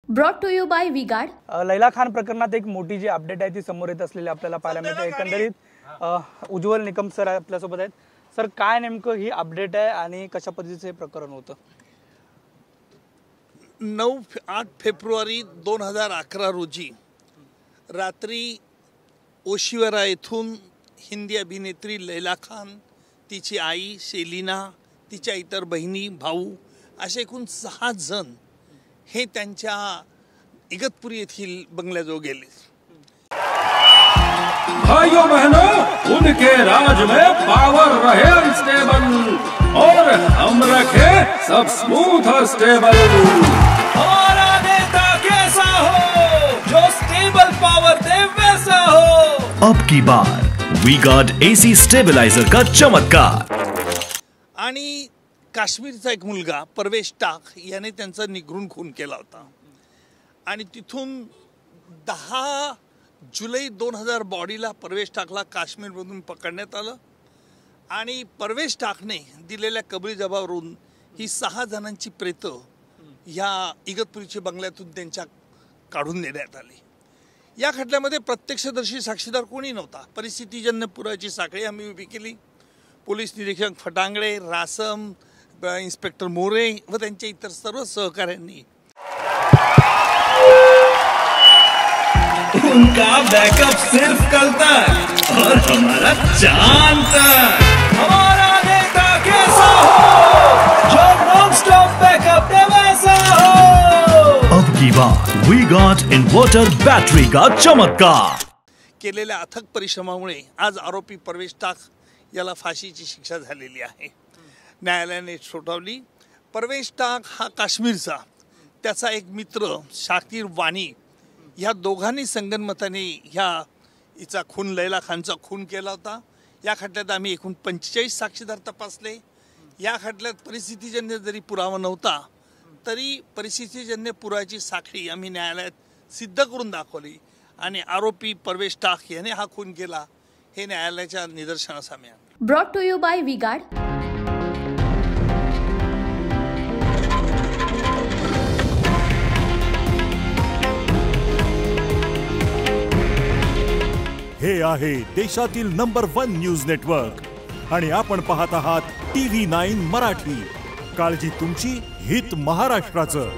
Brought to you by VGuard. Laila Khan प्रकरणात एक मोठी जी अपडेट आहे ती समोर येत असलेली आपल्याला पाहायला मिळते। एकंदरीत उज्ज्वल निकम सर आपल्यासोबत आहेत। सर, काय नेमकं ही अपडेट आहे आणि कशा पद्धतीचं हे प्रकरण होतं? 8 फेब्रुवारी 2011 रोजी रात्री ओशिवरा येथून हिंदी अभिनेत्री लैला खान, तिची आई शेलिना, तिच्या इतर बहिणी, भाऊ असे एकूण 6 जण हे त्यांच्या इगतपुरी येथील बंगल्याजवळ गेले। भाइयों बहनों, उनके राज में पावर रहे अनस्टेबल और हम रखे सब स्मूथ और स्टेबल। हमारा नेता कैसा हो जो स्टेबल पावर दे वैसा हो। अब की बार वी गार्ड एसी स्टेबलाइजर का चमत्कार। आणि काश्मीरचा एक मुलगा परवेश टाक याने त्यांचा निगरून खून केला होता आणि तिथून 10 जुलै 2000 बॉडीला परवेश टाकला काश्मीरमधून पकडण्यात आलं आणि परवेश टाकने दिलेल्या कबुली जबाबावरून ही 6 जणांची प्रेतं ह्या इगतपुरीच्या बंगल्यातून त्यांच्या काढून नेण्यात आली। या खटल्यामध्ये प्रत्यक्षदर्शी साक्षीदार कोणी नव्हता। परिस्थितीजन्य पुराव्याची साखळी आम्ही उभी केली। पोलीस निरीक्षक फटांगडे, रासम, इन्स्पेक्टर मोरे व त्यांच्या इतर सर्व सहकाऱ्यांनी उनका बैकअप सिर्फ कल तक और हमारा चांद तक। हमारा नेता कैसा हो जो नॉन स्टॉप बैकअप दे वैसा हो। अब की बार वी गार्ड इन्वर्टर बैटरी का चमत्कार। केलेल्या अथक परिश्रमामुळे आज आरोपी परवेश टाक याला फाशीची शिक्षा झालेली आहे। न्यायालयाने ठोठावली। परवेश टाक हा काश्मीरचा, त्याचा एक मित्र शाकीर वाणी ह्या दोघांनी संगनमताने हिचा खून, लैला खानचा खून केला होता। या खटल्यात आम्ही एकूण 45 साक्षीदार तपासले। या खटल्यात परिस्थितीजन्य जरी पुरावा नव्हता तरी परिस्थितीजन्य पुराव्याची साखळी आम्ही न्यायालयात सिद्ध करून दाखवली आणि आरोपी परवेश टाक याने हा खून केला हे न्यायालयाच्या निदर्शनास आले। Brought to you by VGuard. हे आहे देशातील नंबर 1 न्यूज नेटवर्क आणि आपण पाहत आहात TV9 मराठी। काळजी तुमची, हित महाराष्ट्राचं।